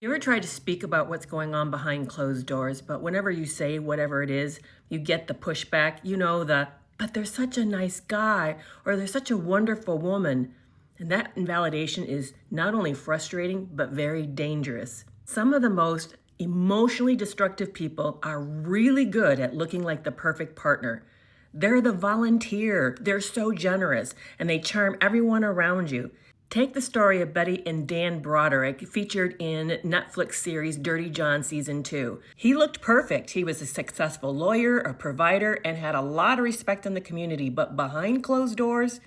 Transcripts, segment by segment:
You ever try to speak about what's going on behind closed doors, but whenever you say whatever it is, you get the pushback, but they're such a nice guy, or they're such a wonderful woman. And that invalidation is not only frustrating, but very dangerous. Some of the most emotionally destructive people are really good at looking like the perfect partner. They're the volunteer, they're so generous, and they charm everyone around you. Take the story of Betty and Dan Broderick, featured in Netflix series Dirty John Season 2. He looked perfect. He was a successful lawyer, a provider, and had a lot of respect in the community. But behind closed doors,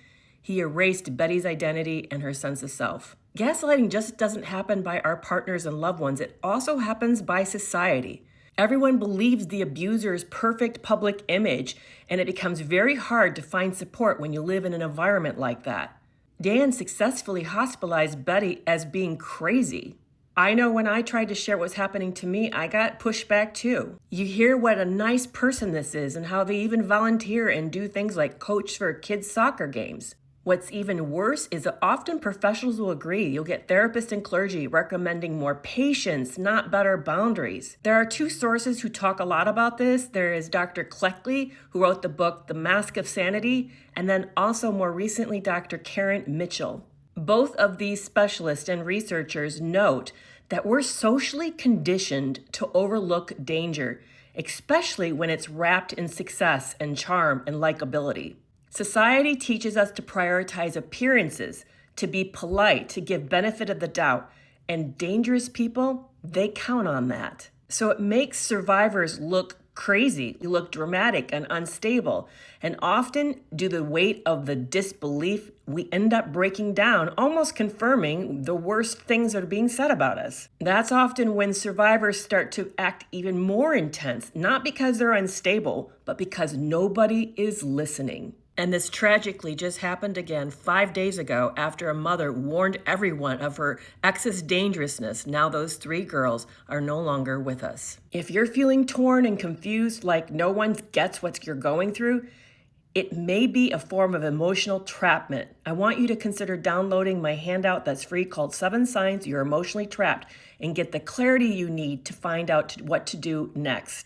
he erased Betty's identity and her sense of self. Gaslighting just doesn't happen by our partners and loved ones. It also happens by society. Everyone believes the abuser's perfect public image, and it becomes very hard to find support when you live in an environment like that. Dan successfully hospitalized Betty as being crazy. I know when I tried to share what was happening to me, I got pushed back too. You hear what a nice person this is and how they even volunteer and do things like coach for kids' soccer games. What's even worse is that often professionals will agree. You'll get therapists and clergy recommending more patience, not better boundaries. There are two sources who talk a lot about this. There is Dr. Cleckley, who wrote the book The Mask of Sanity, and then also more recently Dr. Karen Mitchell. Both of these specialists and researchers note that we're socially conditioned to overlook danger, especially when it's wrapped in success and charm and likability. Society teaches us to prioritize appearances, to be polite, to give benefit of the doubt, and dangerous people, they count on that. So it makes survivors look crazy, look dramatic and unstable, and often, due to the weight of the disbelief, we end up breaking down, almost confirming the worst things that are being said about us. That's often when survivors start to act even more intense, not because they're unstable, but because nobody is listening. And this tragically just happened again 5 days ago after a mother warned everyone of her ex's dangerousness. Now those 3 girls are no longer with us. If you're feeling torn and confused, like no one gets what you're going through, it may be a form of emotional entrapment. I want you to consider downloading my handout that's free called 7 Signs You're Emotionally Trapped and get the clarity you need to find out what to do next.